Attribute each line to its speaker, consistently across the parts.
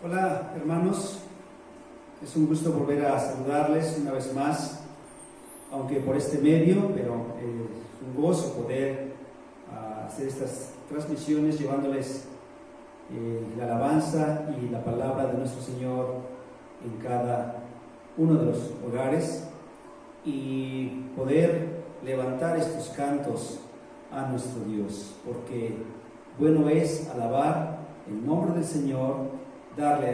Speaker 1: Hola hermanos, es un gusto volver a saludarles una vez más, aunque por este medio, pero es un gozo poder hacer estas transmisiones llevándoles la alabanza y la palabra de nuestro Señor en cada uno de los hogares y poder levantar estos cantos a nuestro Dios, porque bueno es alabar el nombre del Señor, darle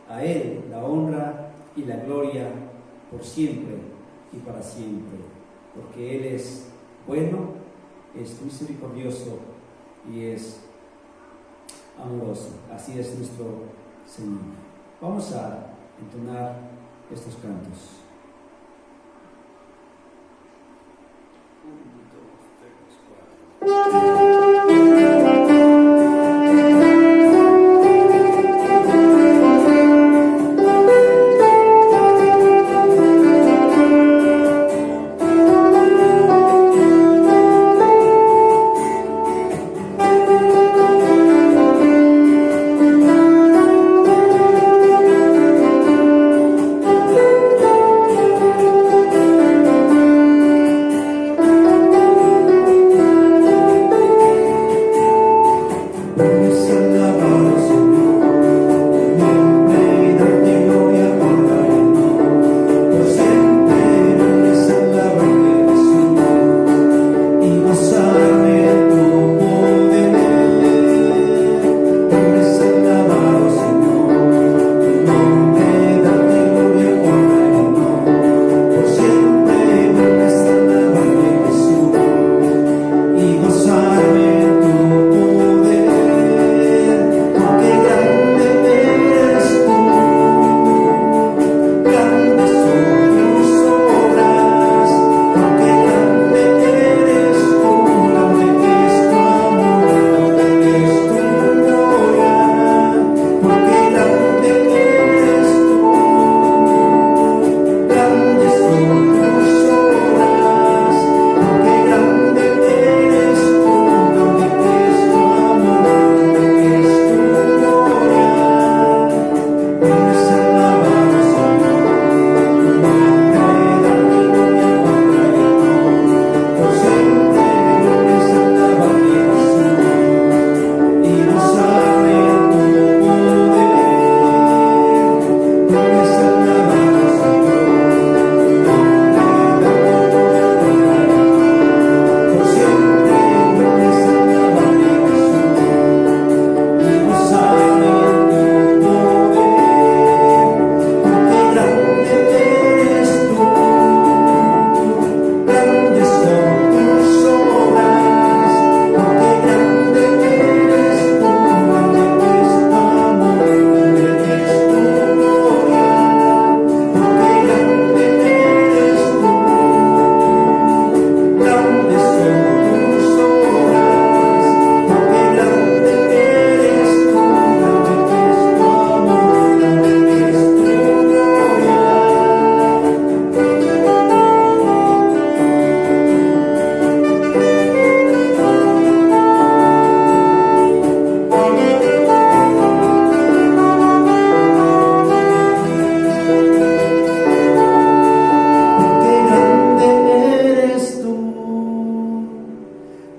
Speaker 1: a Él la honra y la gloria por siempre y para siempre, porque Él es bueno, es misericordioso y es amoroso. Así es nuestro Señor. Vamos a entonar estos cantos. 1, 2, 3, 4.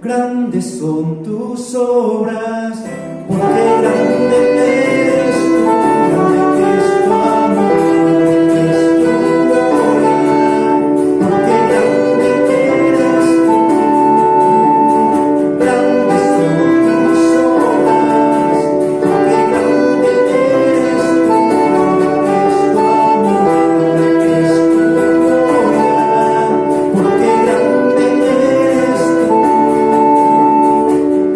Speaker 1: Grandes son tus obras, porque grande eres tú, grande es tu amor, grande es tu gloria, porque grande eres tú. Grandes son tus obras, porque grande eres tú, grande es tu amor, grande es tu gloria, porque grande eres tú.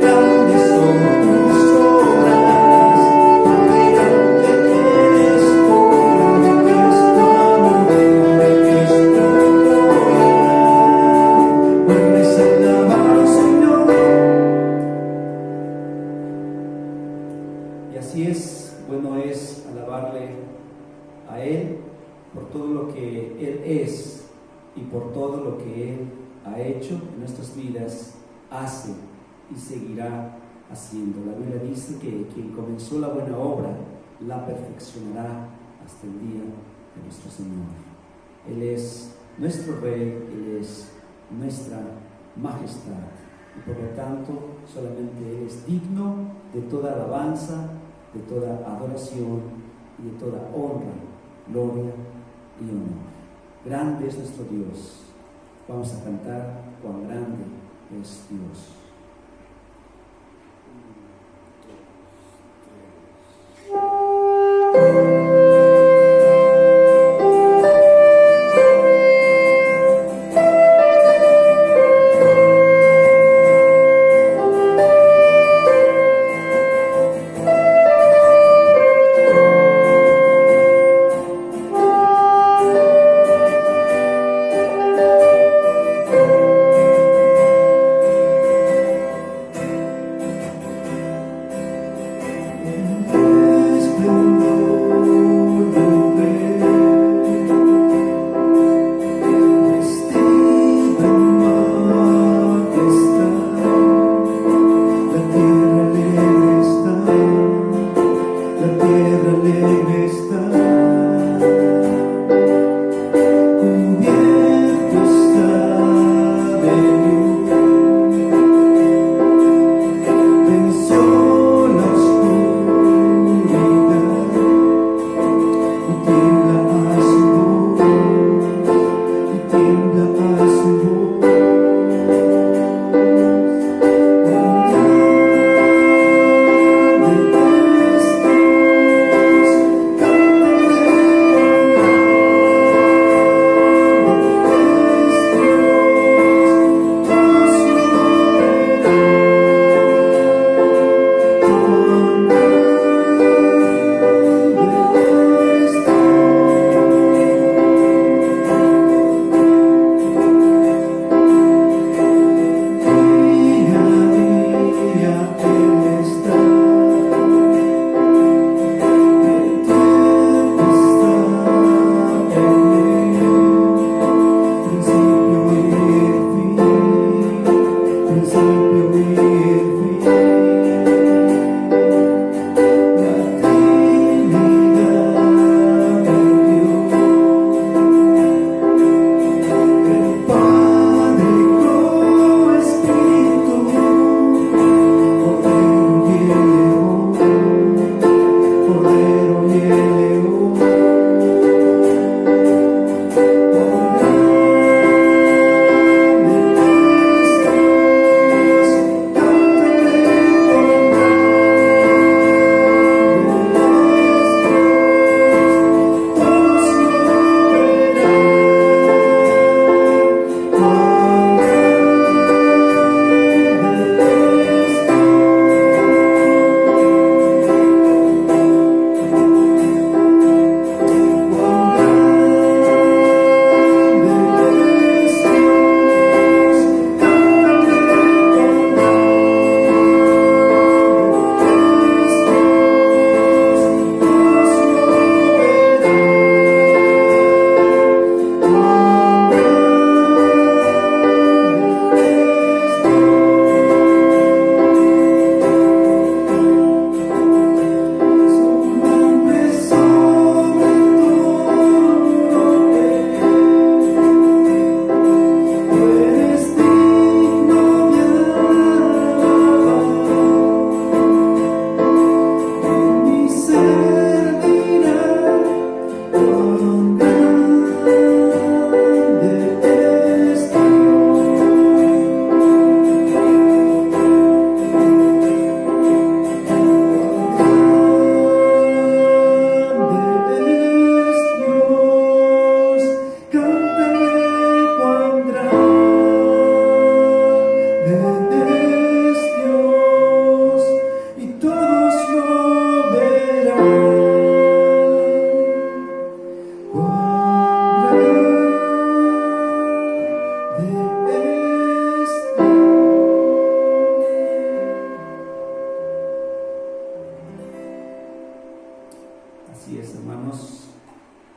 Speaker 1: Grandes son tus hace y seguirá haciendo. La Biblia dice que quien comenzó la buena obra la perfeccionará hasta el día de nuestro Señor. Él es nuestro Rey, Él es nuestra majestad, y por lo tanto solamente Él es digno de toda alabanza, de toda adoración y de toda honra, gloria y honor. Grande es nuestro Dios. Vamos a cantar cuán grande es Dios.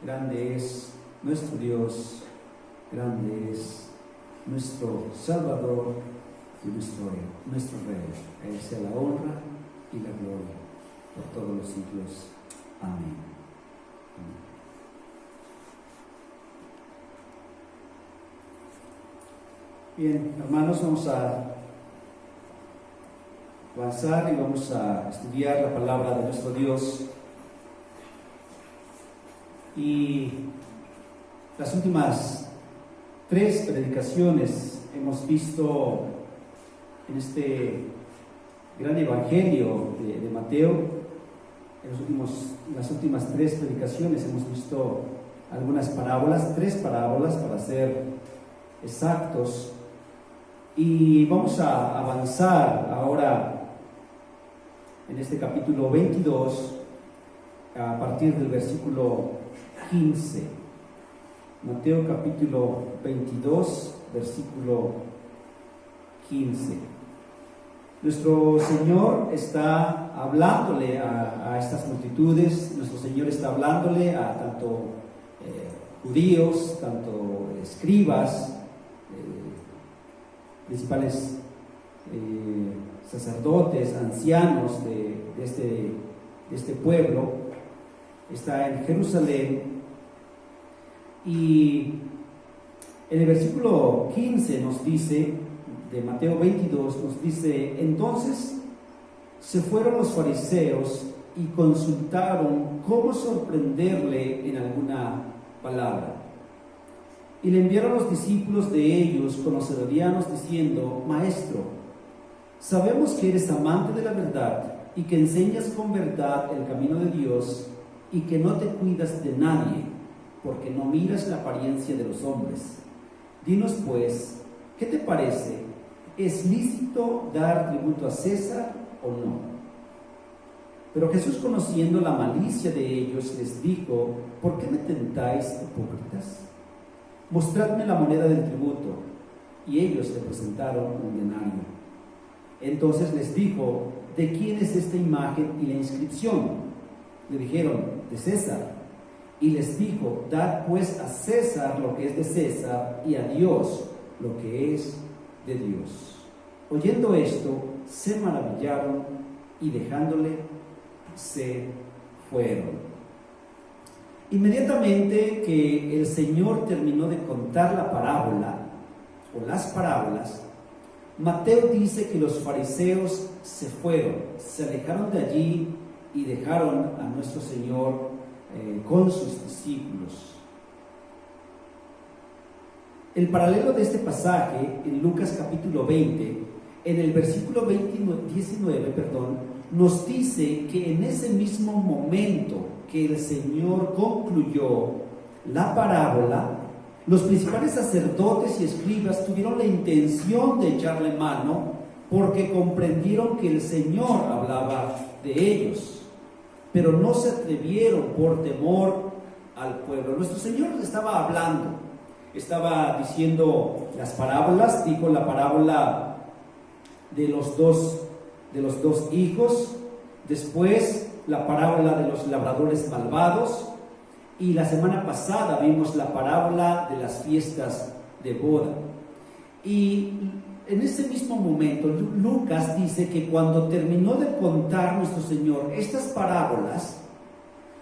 Speaker 1: Grande es nuestro Dios, grande es nuestro Salvador y nuestro Rey. A Él sea la honra y la gloria por todos los siglos. Amén. Bien, hermanos, vamos a avanzar y vamos a estudiar la palabra de nuestro Dios. Y las últimas 3 predicaciones hemos visto en este gran evangelio de Mateo. En las últimas 3 predicaciones hemos visto algunas parábolas, 3 parábolas para ser exactos. Y vamos a avanzar ahora en este capítulo 22 a partir del versículo 15. Mateo capítulo 22, versículo 15. Nuestro Señor está hablándole a estas multitudes. Nuestro Señor está hablándole a tanto judíos, tanto escribas, principales sacerdotes, ancianos de este pueblo. Está en Jerusalén. Y en el versículo 15 nos dice, de Mateo 22, nos dice: entonces se fueron los fariseos y consultaron cómo sorprenderle en alguna palabra. Y le enviaron los discípulos de ellos con los herodianos diciendo: Maestro, sabemos que eres amante de la verdad y que enseñas con verdad el camino de Dios y que no te cuidas de nadie, porque no miras la apariencia de los hombres. Dinos pues, ¿qué te parece? ¿Es lícito dar tributo a César o no? Pero Jesús, conociendo la malicia de ellos, les dijo: ¿por qué me tentáis, hipócritas? Mostradme la moneda del tributo. Y ellos le presentaron un denario. Entonces les dijo: ¿de quién es esta imagen y la inscripción? Le dijeron: de César. Y les dijo: dad pues a César lo que es de César, y a Dios lo que es de Dios. Oyendo esto, se maravillaron y dejándole se fueron. Inmediatamente que el Señor terminó de contar la parábola o las parábolas, Mateo dice que los fariseos se fueron, se alejaron de allí y dejaron a nuestro Señor con sus discípulos. El paralelo de este pasaje en Lucas capítulo 20, en el versículo 19, nos dice que en ese mismo momento que el Señor concluyó la parábola, los principales sacerdotes y escribas tuvieron la intención de echarle mano porque comprendieron que el Señor hablaba de ellos, pero no se atrevieron por temor al pueblo. Nuestro Señor estaba hablando, estaba diciendo las parábolas. Dijo la parábola de los dos hijos, después la parábola de los labradores malvados, y la semana pasada vimos la parábola de las fiestas de boda. Y en ese mismo momento Lucas dice que cuando terminó de contar nuestro Señor estas parábolas,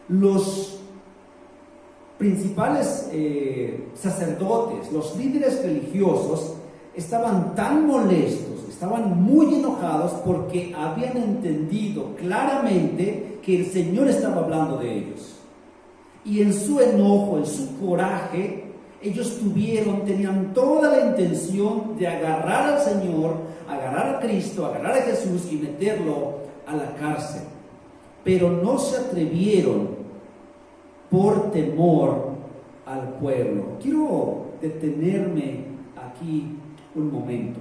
Speaker 1: los principales sacerdotes, los líderes religiosos, estaban tan molestos, estaban muy enojados porque habían entendido claramente que el Señor estaba hablando de ellos. Y en su enojo, en su coraje, ellos tenían toda la intención de agarrar al Señor, agarrar a Cristo, agarrar a Jesús y meterlo a la cárcel. Pero no se atrevieron por temor al pueblo. Quiero detenerme aquí un momento.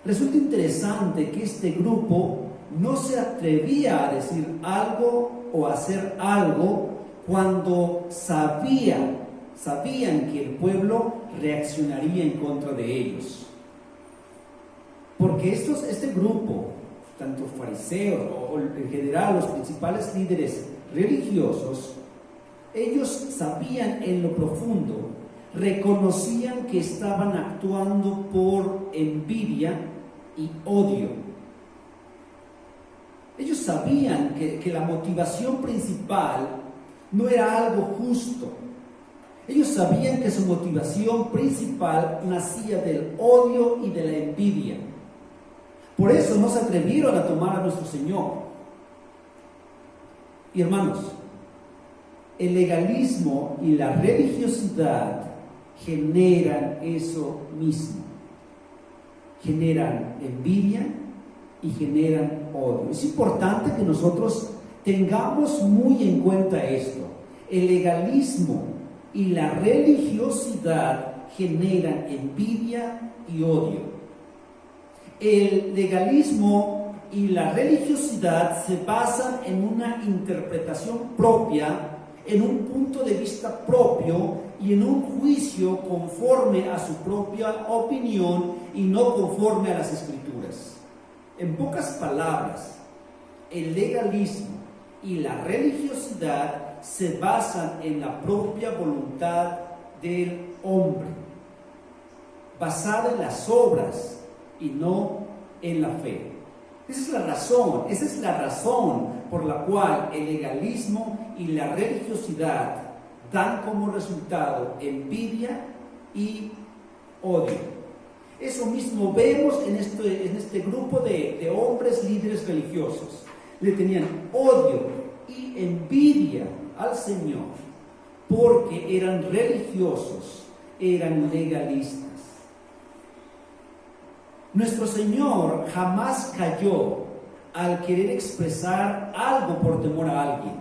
Speaker 1: Resulta interesante que este grupo no se atrevía a decir algo o a hacer algo cuando sabían que el pueblo reaccionaría en contra de ellos. Porque este grupo, tanto fariseos o en general los principales líderes religiosos, ellos sabían en lo profundo, reconocían que estaban actuando por envidia y odio. Ellos sabían que la motivación principal no era algo justo. Ellos sabían que su motivación principal nacía del odio y de la envidia. Por eso no se atrevieron a tomar a nuestro Señor. Y hermanos, el legalismo y la religiosidad generan eso mismo. Generan envidia y generan odio. Es importante que nosotros tengamos muy en cuenta esto. El legalismo y la religiosidad generan envidia y odio. El legalismo y la religiosidad se basan en una interpretación propia, en un punto de vista propio y en un juicio conforme a su propia opinión y no conforme a las Escrituras. En pocas palabras, el legalismo y la religiosidad se basan en la propia voluntad del hombre, basada en las obras y no en la fe. Esa es la razón por la cual el legalismo y la religiosidad dan como resultado envidia y odio. Eso mismo vemos en este grupo de hombres líderes religiosos. Le tenían odio y envidia al Señor porque eran religiosos, eran legalistas. Nuestro Señor jamás cayó al querer expresar algo por temor a alguien.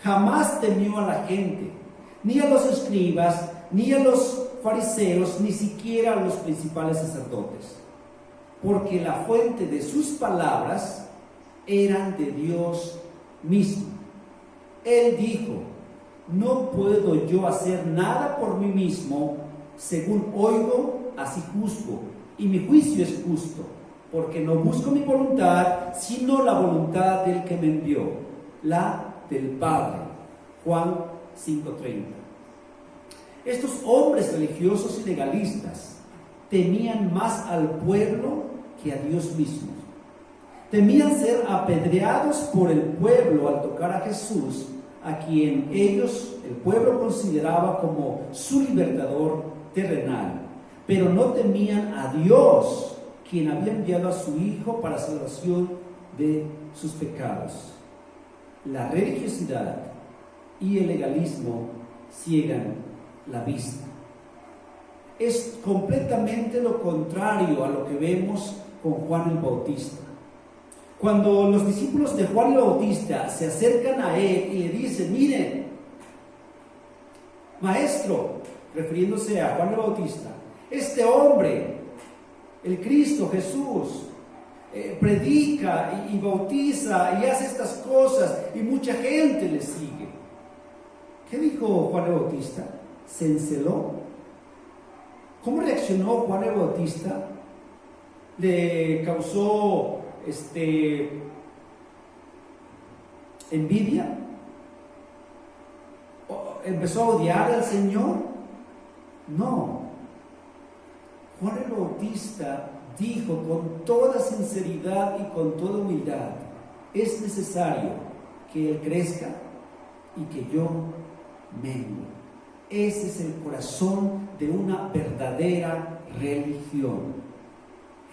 Speaker 1: Jamás temió a la gente, ni a los escribas, ni a los fariseos, ni siquiera a los principales sacerdotes, porque la fuente de sus palabras eran de Dios mismo. Él dijo: no puedo yo hacer nada por mí mismo, según oigo, así juzgo, y mi juicio es justo, porque no busco mi voluntad, sino la voluntad del que me envió, la del Padre. Juan 5:30. Estos hombres religiosos y legalistas temían más al pueblo que a Dios mismo. Temían ser apedreados por el pueblo al tocar a Jesús, a quien ellos, el pueblo, consideraba como su libertador terrenal. Pero no temían a Dios, quien había enviado a su Hijo para salvación de sus pecados. La religiosidad y el legalismo ciegan la vista. Es completamente lo contrario a lo que vemos con Juan el Bautista. Cuando los discípulos de Juan el Bautista se acercan a él y le dicen: miren, maestro, refiriéndose a Juan el Bautista, este hombre, el Cristo Jesús, predica y bautiza y hace estas cosas y mucha gente le sigue. ¿Qué dijo Juan el Bautista? ¿Se enceló? ¿Cómo reaccionó Juan el Bautista? ¿Le causó envidia? ¿Empezó a odiar al Señor? No. Juan el Bautista dijo con toda sinceridad y con toda humildad: es necesario que Él crezca y que yo mengue. Ese es el corazón de una verdadera religión.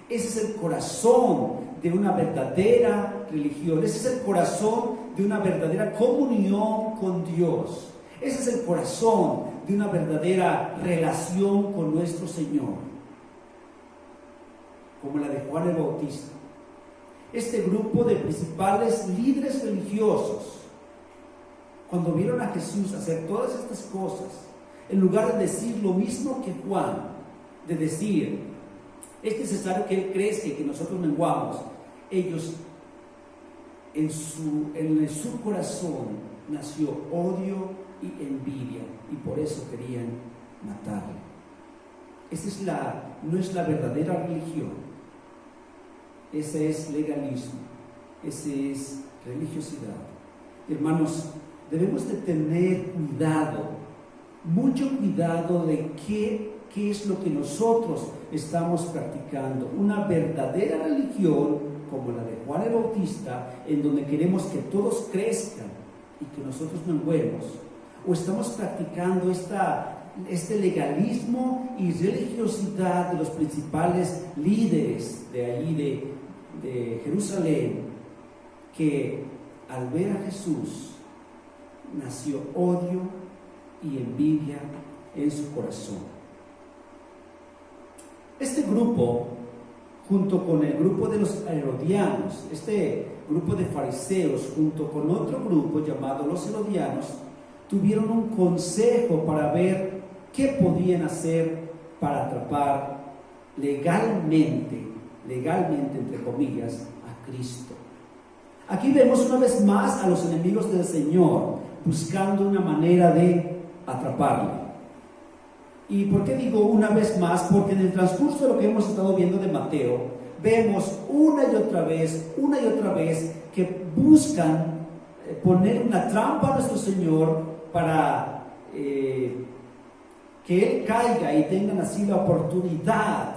Speaker 1: Ese es el corazón de una verdadera religión. Ese es el corazón de una verdadera comunión con Dios. Ese es el corazón de una verdadera relación con nuestro Señor, como la de Juan el Bautista. Este grupo de principales líderes religiosos, cuando vieron a Jesús hacer todas estas cosas, en lugar de decir lo mismo que Juan, de decir: es necesario que Él crezca y que nosotros menguamos, ellos en su corazón nació odio y envidia, y por eso querían matarle. Esa no es la verdadera religión. Ese es legalismo, ese es religiosidad. Hermanos, debemos de tener cuidado, mucho cuidado de qué es lo que nosotros estamos practicando. Una verdadera religión como la de Juan el Bautista, en donde queremos que todos crezcan y que nosotros menguemos, o estamos practicando este legalismo y religiosidad de los principales líderes de allí de Jerusalén, que al ver a Jesús nació odio y envidia en su corazón. Este grupo, junto con el grupo de los herodianos, este grupo de fariseos, junto con otro grupo llamado los herodianos, tuvieron un consejo para ver qué podían hacer para atrapar legalmente, entre comillas, a Cristo. Aquí vemos una vez más a los enemigos del Señor buscando una manera de atraparle. ¿Y por qué digo una vez más? Porque en el transcurso de lo que hemos estado viendo de Mateo, vemos una y otra vez que buscan poner una trampa a nuestro Señor para que Él caiga y tengan así la oportunidad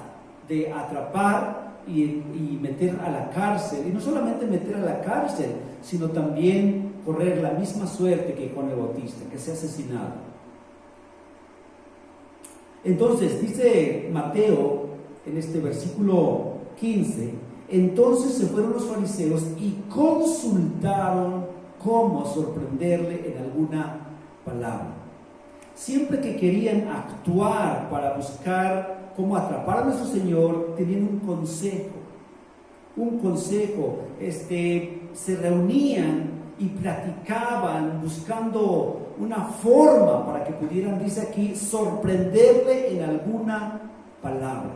Speaker 1: de atrapar y meter a la cárcel. Y no solamente meter a la cárcel, sino también correr la misma suerte que Juan el Bautista, que sea asesinado. Entonces, dice Mateo en este versículo 15, entonces se fueron los fariseos y consultaron cómo sorprenderle en alguna palabra. Siempre que querían actuar para buscar cómo atrapar a nuestro Señor, tenían un consejo. Se reunían y platicaban buscando una forma para que pudieran, dice aquí, sorprenderle en alguna palabra.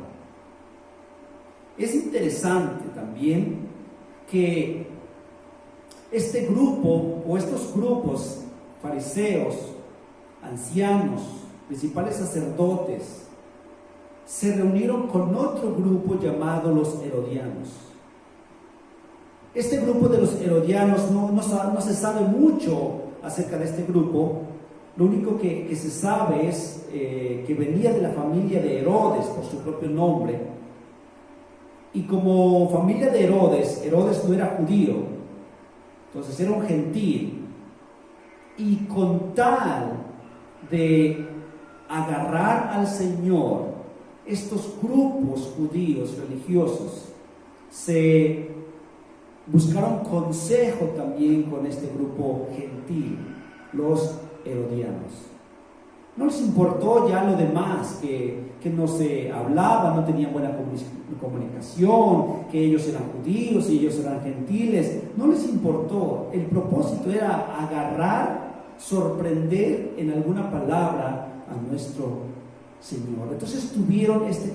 Speaker 1: Es interesante también que este grupo o estos grupos, fariseos, ancianos, principales sacerdotes, se reunieron con otro grupo llamado los herodianos. Este grupo de los herodianos no se sabe mucho acerca de este grupo. Lo único que se sabe es que venía de la familia de Herodes por su propio nombre. Y como familia de Herodes no era judío, entonces era un gentil. Y con tal de agarrar al Señor, estos grupos judíos religiosos se buscaron consejo también con este grupo gentil, los herodianos. No les importó ya lo demás, que no se hablaba, no tenían buena comunicación, que ellos eran judíos y ellos eran gentiles. No les importó. El propósito era agarrar, sorprender en alguna palabra a nuestro Señor. Entonces tuvieron este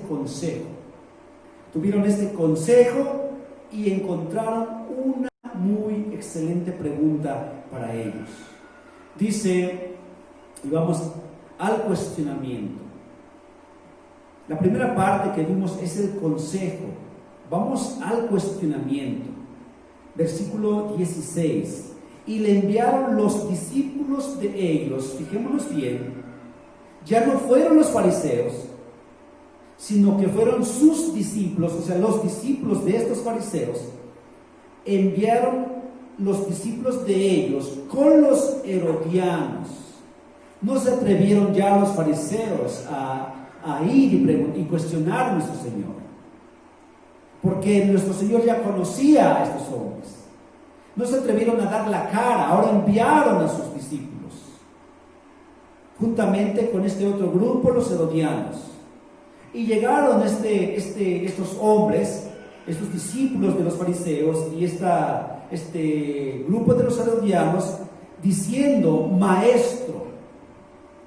Speaker 1: consejo y encontraron una muy excelente pregunta para ellos. Dice, y vamos al cuestionamiento. La primera parte que vimos es el consejo. Vamos al cuestionamiento. Versículo 16. Y le enviaron los discípulos de ellos, fijémonos bien, ya no fueron los fariseos, sino que fueron sus discípulos, o sea, los discípulos de estos fariseos, enviaron los discípulos de ellos con los herodianos. No se atrevieron ya los fariseos a ir y cuestionar a nuestro Señor, porque nuestro Señor ya conocía a estos hombres. No se atrevieron a dar la cara, ahora enviaron a sus discípulos, juntamente con este otro grupo, los herodianos. Y llegaron estos hombres, estos discípulos de los fariseos y este grupo de los herodianos, diciendo, maestro.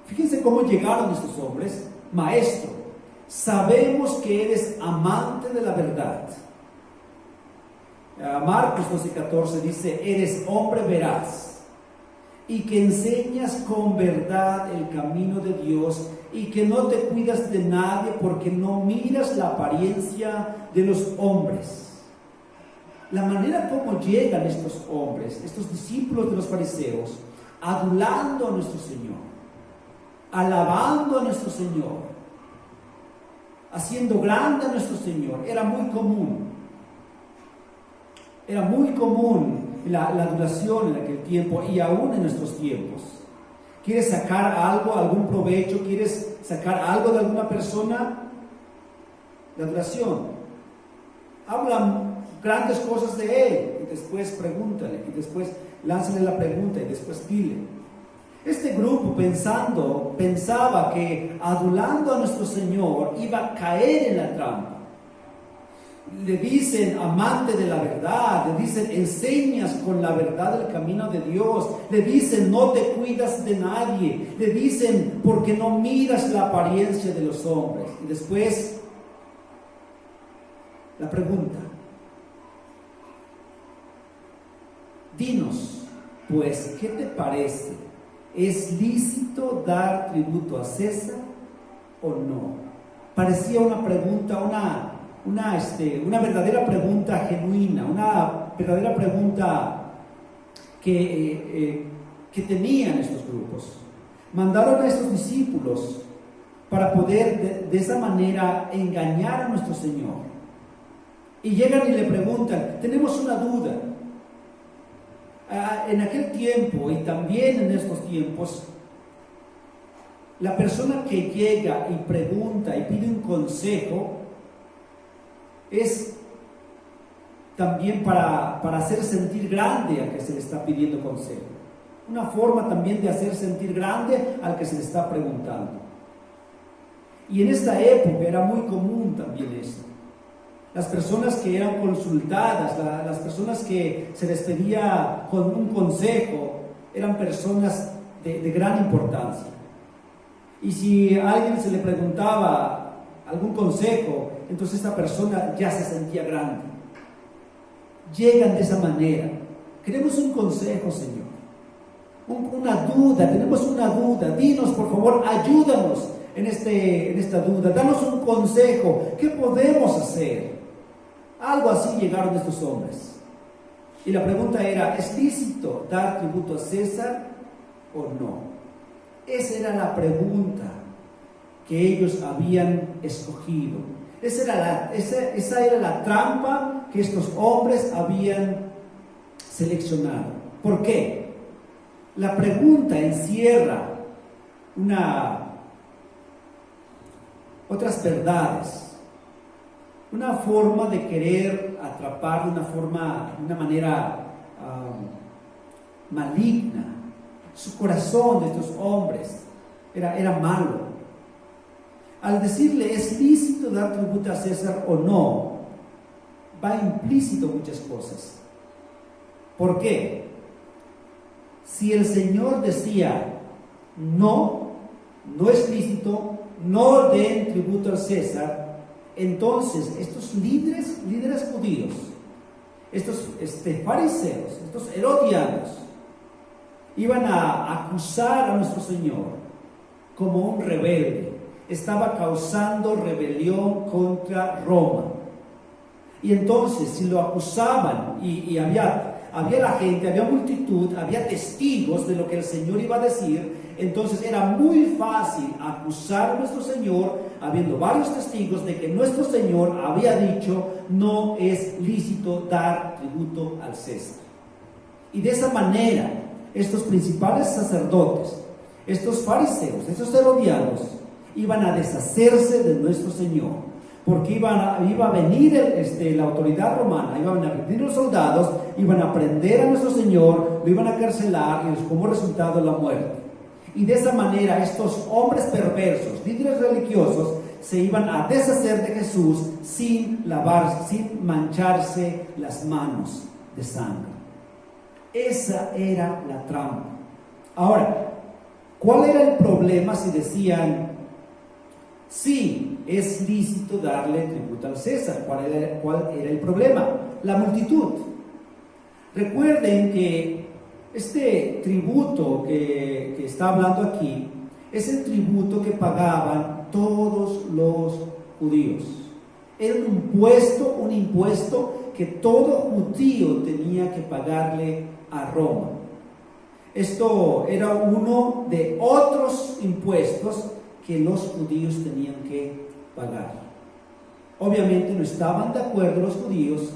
Speaker 1: Fíjense cómo llegaron estos hombres. Maestro, sabemos que eres amante de la verdad. Marcos 12:14 dice, eres hombre veraz y que enseñas con verdad el camino de Dios y que no te cuidas de nadie porque no miras la apariencia de los hombres. La manera como llegan estos hombres, estos discípulos de los fariseos, adulando a nuestro Señor, alabando a nuestro Señor, haciendo grande a nuestro Señor, era muy común. Era muy común la adulación en aquel tiempo y aún en nuestros tiempos. ¿Quieres sacar algo, algún provecho? ¿Quieres sacar algo de alguna persona? La adulación. Hablan grandes cosas de él y después pregúntale, y después lánzale la pregunta y después dile. Este grupo pensaba que adulando a nuestro Señor iba a caer en la trampa. Le dicen amante de la verdad, le dicen enseñas con la verdad el camino de Dios, le dicen no te cuidas de nadie, le dicen porque no miras la apariencia de los hombres. Y después la pregunta, dinos pues, ¿qué te parece? ¿Es lícito dar tributo a César o no? Parecía una pregunta, una verdadera pregunta genuina, una verdadera pregunta que tenían estos grupos. Mandaron a estos discípulos para poder de esa manera engañar a nuestro Señor. Y llegan y le preguntan, tenemos una duda. En aquel tiempo y también en estos tiempos, la persona que llega y pregunta y pide un consejo es también para hacer sentir grande al que se le está pidiendo consejo. Una forma también de hacer sentir grande al que se le está preguntando. Y en esta época era muy común también esto. Las personas que eran consultadas, las personas que se les pedía con un consejo, eran personas de gran importancia. Y si a alguien se le preguntaba algún consejo, entonces esta persona ya se sentía grande. Llegan de esa manera. Queremos un consejo, Señor. Una duda, tenemos una duda. Dinos, por favor, ayúdanos en esta duda. Danos un consejo. ¿Qué podemos hacer? Algo así llegaron estos hombres. Y la pregunta era, ¿es lícito dar tributo a César o no? Esa era la pregunta que ellos habían escogido. Esa era la trampa que estos hombres habían seleccionado. ¿Por qué? La pregunta encierra otras verdades, una forma de querer atrapar de una manera maligna. Su corazón de estos hombres era malo. Al decirle es lícito dar tributo a César o no, va implícito muchas cosas. ¿Por qué? Si el Señor decía no es lícito, no den tributo a César, entonces estos líderes judíos, estos fariseos, estos herodianos, iban a acusar a nuestro Señor como un rebelde. Estaba causando rebelión contra Roma. Y entonces, si lo acusaban, y había la gente, había multitud, había testigos de lo que el Señor iba a decir, entonces era muy fácil acusar a nuestro Señor, habiendo varios testigos de que nuestro Señor había dicho, no es lícito dar tributo al César. Y de esa manera, estos principales sacerdotes, estos fariseos, estos herodianos, iban a deshacerse de nuestro Señor, porque iba a venir la autoridad romana, iban a venir los soldados, iban a prender a nuestro Señor, lo iban a carcelar y como resultado la muerte. Y de esa manera estos hombres perversos, líderes religiosos, se iban a deshacer de Jesús sin mancharse las manos de sangre. Esa era la trampa. Ahora, ¿cuál era el problema si decían sí, es lícito darle tributo al César? ¿Cuál era el problema? La multitud. Recuerden que este tributo que está hablando aquí es el tributo que pagaban todos los judíos. Era un impuesto que todo judío tenía que pagarle a Roma. Esto era uno de otros impuestos que los judíos tenían que pagar. Obviamente no estaban de acuerdo los judíos,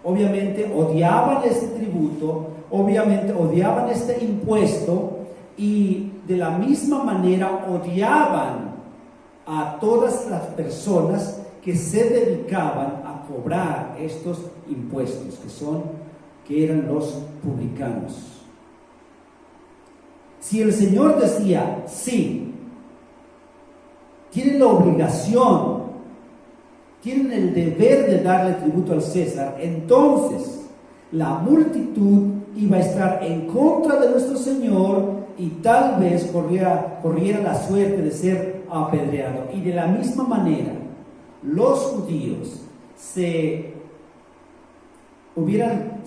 Speaker 1: obviamente odiaban este tributo, obviamente odiaban este impuesto, y de la misma manera odiaban a todas las personas que se dedicaban a cobrar estos impuestos, que eran los publicanos. Si el Señor decía, sí, tienen la obligación, tienen el deber de darle tributo al César, entonces la multitud iba a estar en contra de nuestro Señor y tal vez corriera la suerte de ser apedreado. Y de la misma manera, los judíos se hubieran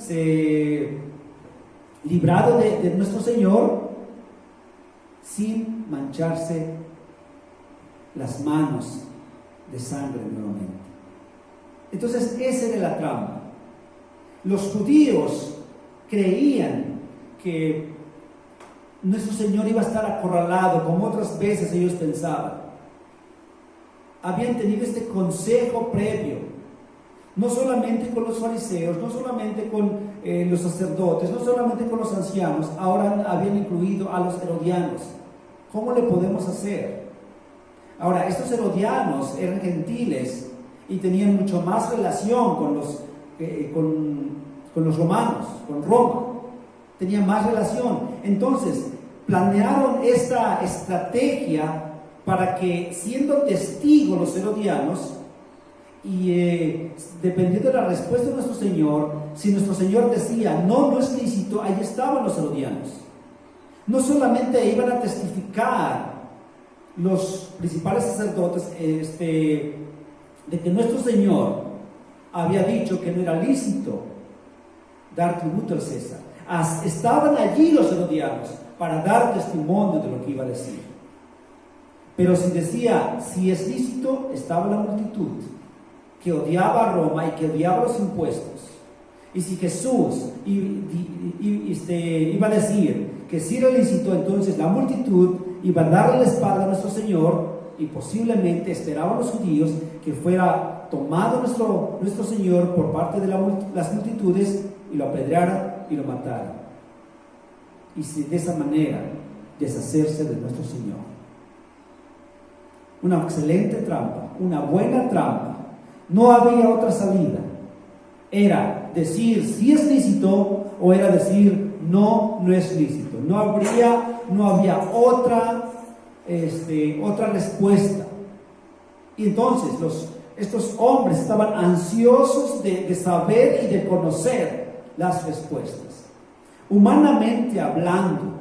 Speaker 1: librado de nuestro Señor sin mancharse las manos de sangre nuevamente. Entonces, esa era la trampa. Los judíos creían que nuestro Señor iba a estar acorralado, como otras veces ellos pensaban. Habían tenido este consejo previo, no solamente con los fariseos, no solamente con los sacerdotes, no solamente con los ancianos, ahora habían incluido a los herodianos. ¿Cómo le podemos hacer? Ahora, estos herodianos eran gentiles y tenían mucho más relación con los romanos, con Roma. Tenían más relación. Entonces, planearon esta estrategia para que, siendo testigos los herodianos, y dependiendo de la respuesta de nuestro Señor, si nuestro Señor decía, no es lícito, ahí estaban los herodianos. No solamente iban a testificar los principales sacerdotes de que nuestro Señor había dicho que no era lícito dar tributo al César. Estaban allí los herodianos para dar testimonio de lo que iba a decir. Pero si decía, si es lícito, estaba la multitud que odiaba a Roma y que odiaba los impuestos. Y si Jesús iba a decir que si era lícito, entonces la multitud iba a darle la espalda a nuestro Señor, y posiblemente esperaban los judíos que fuera tomado nuestro Señor por parte de las multitudes y lo apedrearan y lo mataran. Y de esa manera deshacerse de nuestro Señor. Una excelente trampa, una buena trampa. No había otra salida. Era decir si es lícito o era decir no es lícito. No había otra respuesta. Y entonces estos hombres estaban ansiosos de saber y de conocer las respuestas. Humanamente hablando,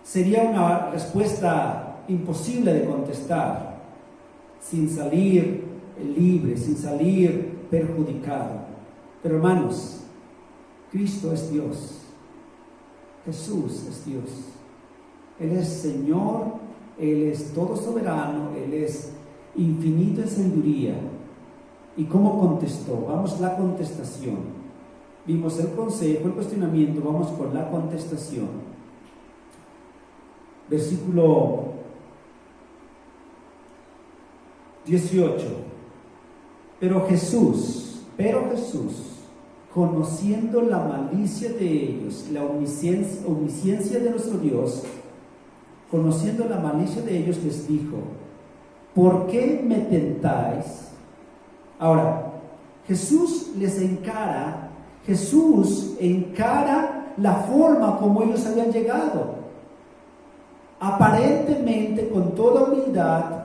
Speaker 1: sería una respuesta imposible de contestar sin salir libre, sin salir perjudicado. Pero hermanos, Cristo es Dios, Jesús es Dios, Él es Señor, Él es todo soberano, Él es infinito en sabiduría. ¿Y cómo contestó? Vamos a la contestación. Vimos el consejo, el cuestionamiento, vamos con la contestación. Versículo 18. Pero Jesús, conociendo la malicia de ellos, la omnisciencia de nuestro Dios, conociendo la malicia de ellos, les dijo: ¿por qué me tentáis? Ahora, Jesús encara la forma como ellos habían llegado. Aparentemente con toda humildad,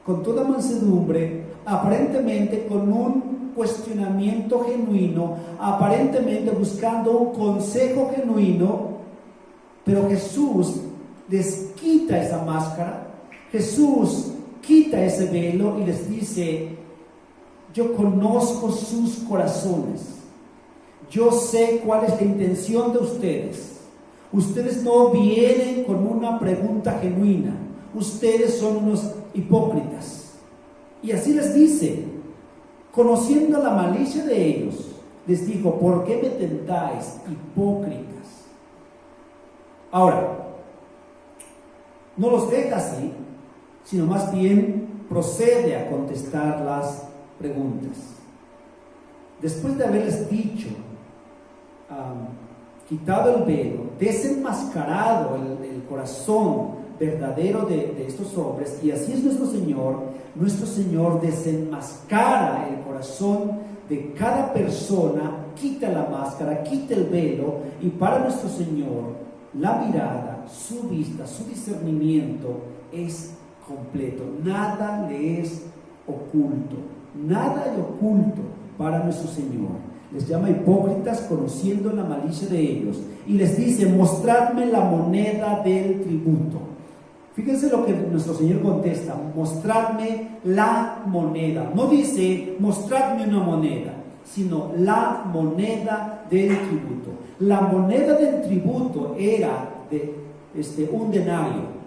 Speaker 1: con toda mansedumbre, aparentemente con un cuestionamiento genuino, aparentemente buscando un consejo genuino, pero Jesús les quita esa máscara, Jesús quita ese velo y les dice: yo conozco sus corazones, yo sé cuál es la intención de ustedes. Ustedes no vienen con una pregunta genuina, ustedes son unos hipócritas. Y así les dice, conociendo la malicia de ellos, les dijo: ¿por qué me tentáis, hipócritas? Ahora, no los deja así, sino más bien procede a contestar las preguntas. Después de haberles dicho, quitado el velo, desenmascarado el corazón verdadero de estos hombres, y así es nuestro Señor desenmascara el corazón de cada persona, quita la máscara, quita el velo, y para nuestro Señor la mirada, su vista, su discernimiento es completo, nada le es oculto, nada hay oculto para nuestro Señor. Les llama hipócritas conociendo la malicia de ellos, y les dice: mostradme la moneda del tributo. Fíjense lo que nuestro Señor contesta: mostradme la moneda. No dice mostradme una moneda, sino la moneda del tributo. La moneda del tributo era de un denario.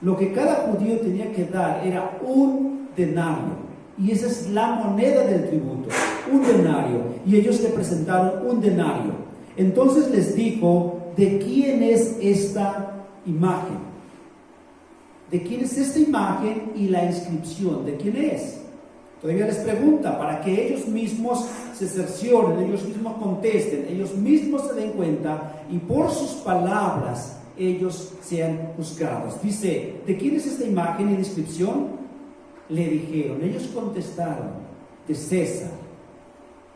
Speaker 1: Lo que cada judío tenía que dar era un denario, y esa es la moneda del tributo, un denario, y ellos le presentaron un denario. Entonces les dijo: ¿de quién es esta imagen? ¿De quién es esta imagen y la inscripción? ¿De quién es? Todavía les pregunta para que ellos mismos se cercioren, ellos mismos contesten, ellos mismos se den cuenta, y por sus palabras ellos sean juzgados. Dice: ¿de quién es esta imagen y la inscripción? Le dijeron, ellos contestaron: de César.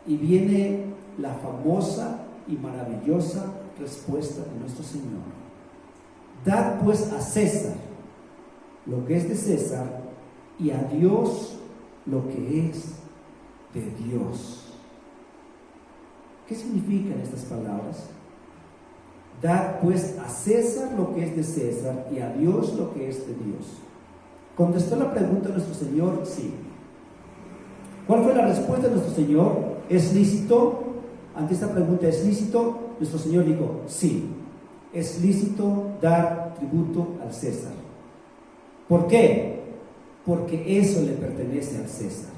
Speaker 1: Y viene la famosa y maravillosa respuesta de nuestro Señor: dad pues a César lo que es de César, y a Dios lo que es de Dios. ¿Qué significan estas palabras? Dad pues a César lo que es de César, y a Dios lo que es de Dios. ¿Contestó la pregunta nuestro Señor? Sí. ¿Cuál fue la respuesta de nuestro Señor? ¿Es lícito? Ante esta pregunta, ¿es lícito? Nuestro Señor dijo: sí, es lícito dar tributo al César. ¿Por qué? Porque eso le pertenece al César.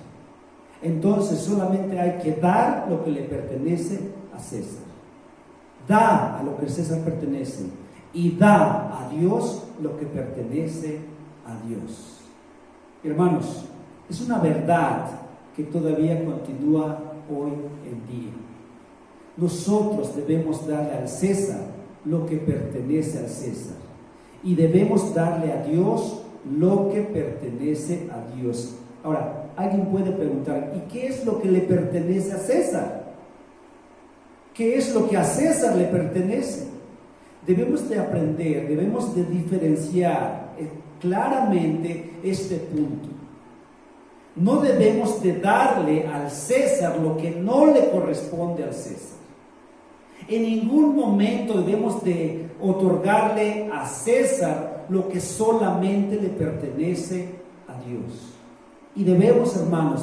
Speaker 1: Entonces solamente hay que dar lo que le pertenece a César. Da a lo que el César pertenece, y da a Dios lo que pertenece a Dios. Hermanos, es una verdad que todavía continúa hoy en día. Nosotros debemos darle al César lo que pertenece al César, y debemos darle a Dios lo que pertenece a Dios. Ahora, alguien puede preguntar: ¿y qué es lo que le pertenece a César? ¿Qué es lo que a César le pertenece? Debemos de aprender, debemos de diferenciar claramente este punto. No debemos de darle al César lo que no le corresponde al César. En ningún momento debemos de otorgarle a César lo que solamente le pertenece a Dios. Y debemos, hermanos,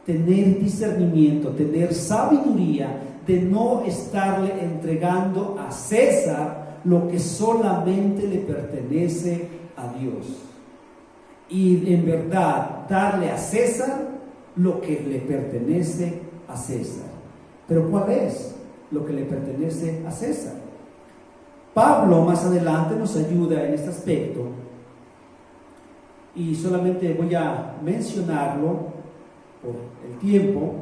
Speaker 1: tener discernimiento, tener sabiduría de no estarle entregando a César lo que solamente le pertenece a Dios. Y en verdad darle a César lo que le pertenece a César. Pero ¿cuál es lo que le pertenece a César? Pablo más adelante nos ayuda en este aspecto, y solamente voy a mencionarlo por el tiempo.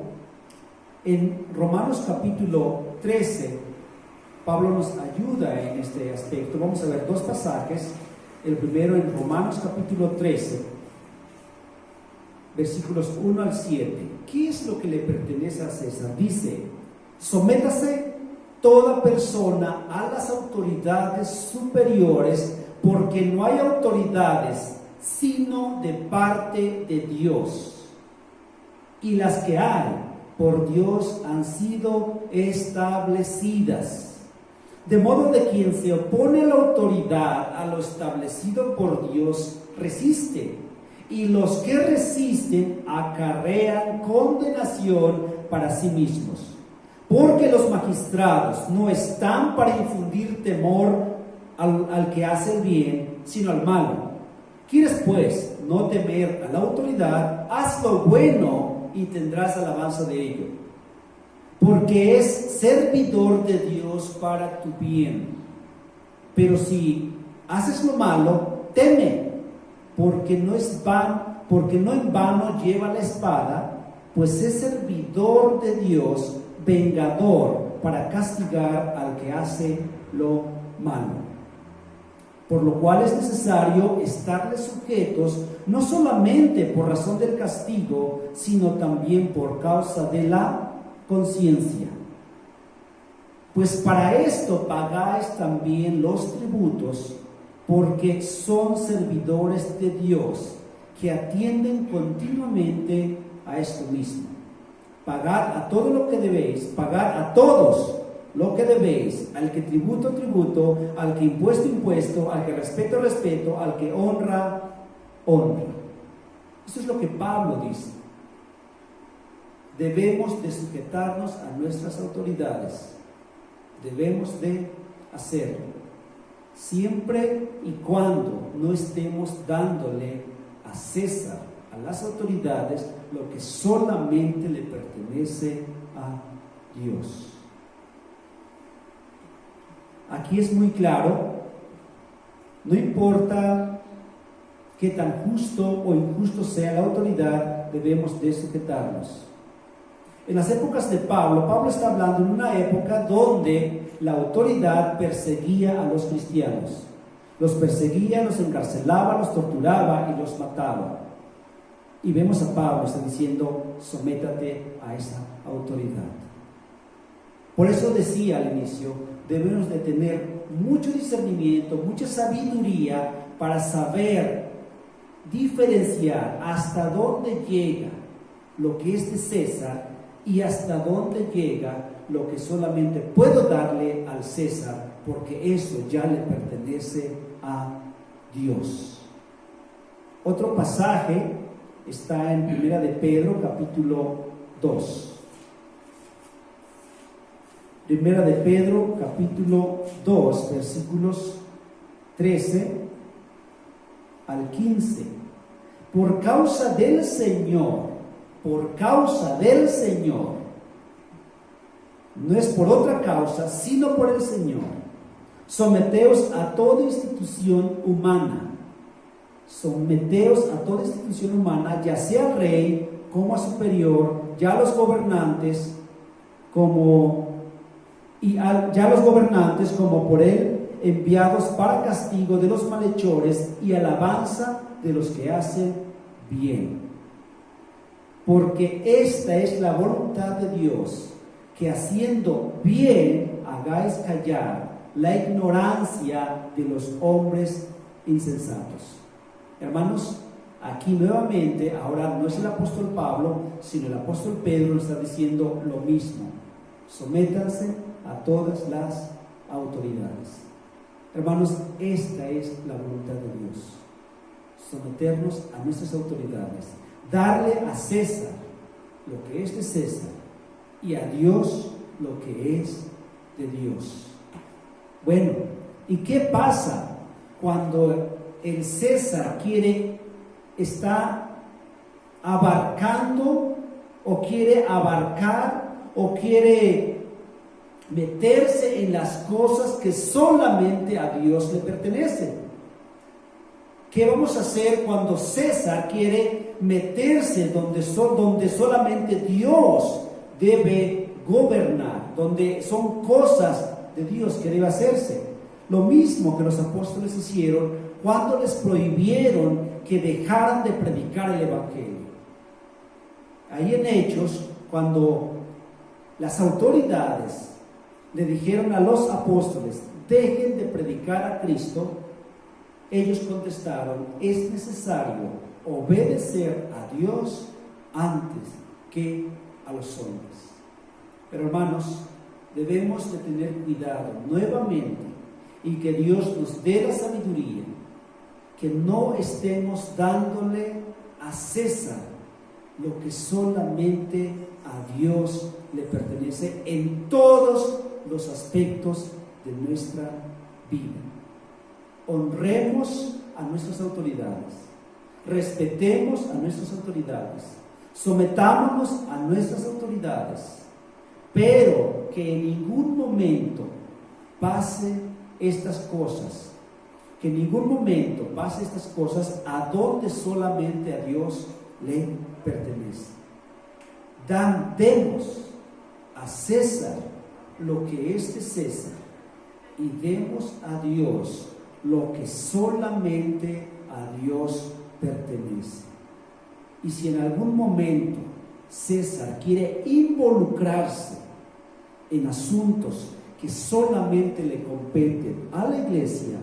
Speaker 1: En Romanos capítulo 13, Pablo nos ayuda en este aspecto. Vamos a ver dos pasajes. El primero en Romanos capítulo 13, versículos 1 al 7. ¿Qué es lo que le pertenece a César? Dice: sométase toda persona a las autoridades superiores, porque no hay autoridades sino de parte de Dios, y las que hay por Dios han sido establecidas. De modo de quien se opone a la autoridad, a lo establecido por Dios, resiste, y los que resisten acarrean condenación para sí mismos. Porque los magistrados no están para infundir temor al que hace el bien, sino al malo. ¿Quieres pues no temer a la autoridad? Haz lo bueno y tendrás alabanza de ello, porque es servidor de Dios para tu bien. Pero si haces lo malo, teme, porque no es van porque no en vano lleva la espada, pues es servidor de Dios, vengador para castigar al que hace lo malo. Por lo cual es necesario estarles sujetos, no solamente por razón del castigo, sino también por causa de la conciencia. Pues para esto pagáis también los tributos, porque son servidores de Dios, que atienden continuamente a esto mismo. Pagad a todo lo que debéis, pagad a todos lo que debéis, al que tributo, tributo, al que impuesto, impuesto, al que respeto, respeto, al que honra, honra. Eso es lo que Pablo dice. Debemos de sujetarnos a nuestras autoridades. Debemos de hacerlo. Siempre y cuando no estemos dándole a César, a las autoridades, lo que solamente le pertenece a Dios. Aquí es muy claro, no importa qué tan justo o injusto sea la autoridad, debemos de sujetarnos. En las épocas de Pablo está hablando en una época donde la autoridad perseguía a los cristianos. Los perseguía, los encarcelaba, los torturaba y los mataba. Y vemos a Pablo está diciendo, sométate a esa autoridad. Por eso decía al inicio, debemos de tener mucho discernimiento, mucha sabiduría para saber diferenciar hasta dónde llega lo que es de César y hasta dónde llega lo que solamente puedo darle al César, porque eso ya le pertenece a Dios. Otro pasaje está en 1 de Pedro, capítulo 2. 1 de Pedro, capítulo 2, versículos 13 al 15. Por causa del Señor, no es por otra causa, sino por el Señor, someteos a toda institución humana. Someteos a toda institución humana, ya sea al rey como a superior, ya a los gobernantes como por él enviados para castigo de los malhechores y alabanza de los que hacen bien. Porque esta es la voluntad de Dios, que haciendo bien hagáis callar la ignorancia de los hombres insensatos. Hermanos, aquí nuevamente, ahora no es el apóstol Pablo, sino el apóstol Pedro nos está diciendo lo mismo. Sométanse a todas las autoridades. Hermanos, esta es la voluntad de Dios. Someternos a nuestras autoridades. Darle a César lo que es de César y a Dios lo que es de Dios. Bueno, ¿y qué pasa cuando el César está abarcando o quiere abarcar o quiere meterse en las cosas que solamente a Dios le pertenecen? ¿Qué vamos a hacer cuando César quiere meterse donde solamente Dios debe gobernar, donde son cosas de Dios que debe hacerse? Lo mismo que los apóstoles hicieron cuando les prohibieron que dejaran de predicar el Evangelio. Ahí en Hechos, cuando las autoridades le dijeron a los apóstoles, dejen de predicar a Cristo, ellos contestaron, es necesario obedecer a Dios antes que a los hombres. Pero hermanos, debemos de tener cuidado nuevamente y que Dios nos dé la sabiduría, que no estemos dándole a César lo que solamente a Dios le pertenece en todos los aspectos de nuestra vida. Honremos a nuestras autoridades, respetemos a nuestras autoridades, sometámonos a nuestras autoridades, pero que en ningún momento pase estas cosas que en ningún momento pase estas cosas a donde solamente a Dios le pertenece. Demos a César lo que es de César y demos a Dios lo que solamente a Dios pertenece. Y si en algún momento César quiere involucrarse en asuntos que solamente le competen a la iglesia,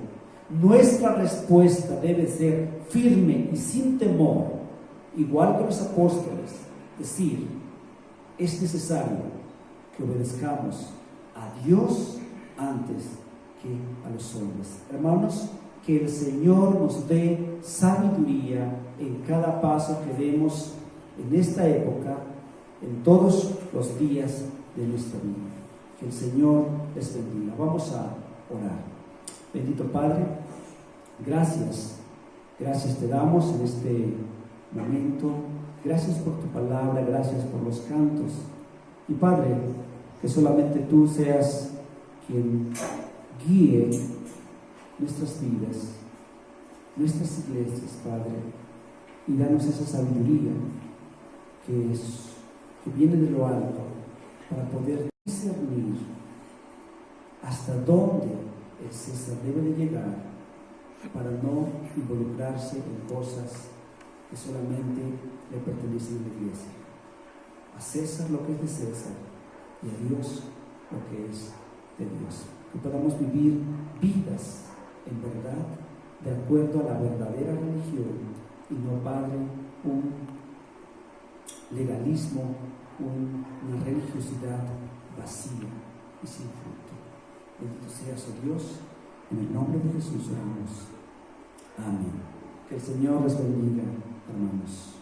Speaker 1: nuestra respuesta debe ser firme y sin temor, igual que los apóstoles, decir: es necesario que obedezcamos a Dios antes que a los hombres. Hermanos, que el Señor nos dé sabiduría en cada paso que demos en esta época, en todos los días de nuestra vida. Que el Señor les bendiga. Vamos a orar. Bendito Padre, gracias te damos en este momento. Gracias por tu palabra, gracias por los cantos. Y Padre, que solamente tú seas quien guíe nuestras vidas, nuestras iglesias, Padre, y danos esa sabiduría que viene de lo alto para poder discernir hasta dónde el César debe de llegar para no involucrarse en cosas que solamente le pertenecen a la iglesia. A César lo que es de César y a Dios lo que es de Dios. Que podamos vivir vidas en verdad de acuerdo a la verdadera religión y no, Padre, un legalismo, una religiosidad vacía y sin fruto. Bendito seas, oh Dios, en el nombre de Jesús oramos. Amén. Que el Señor les bendiga, hermanos.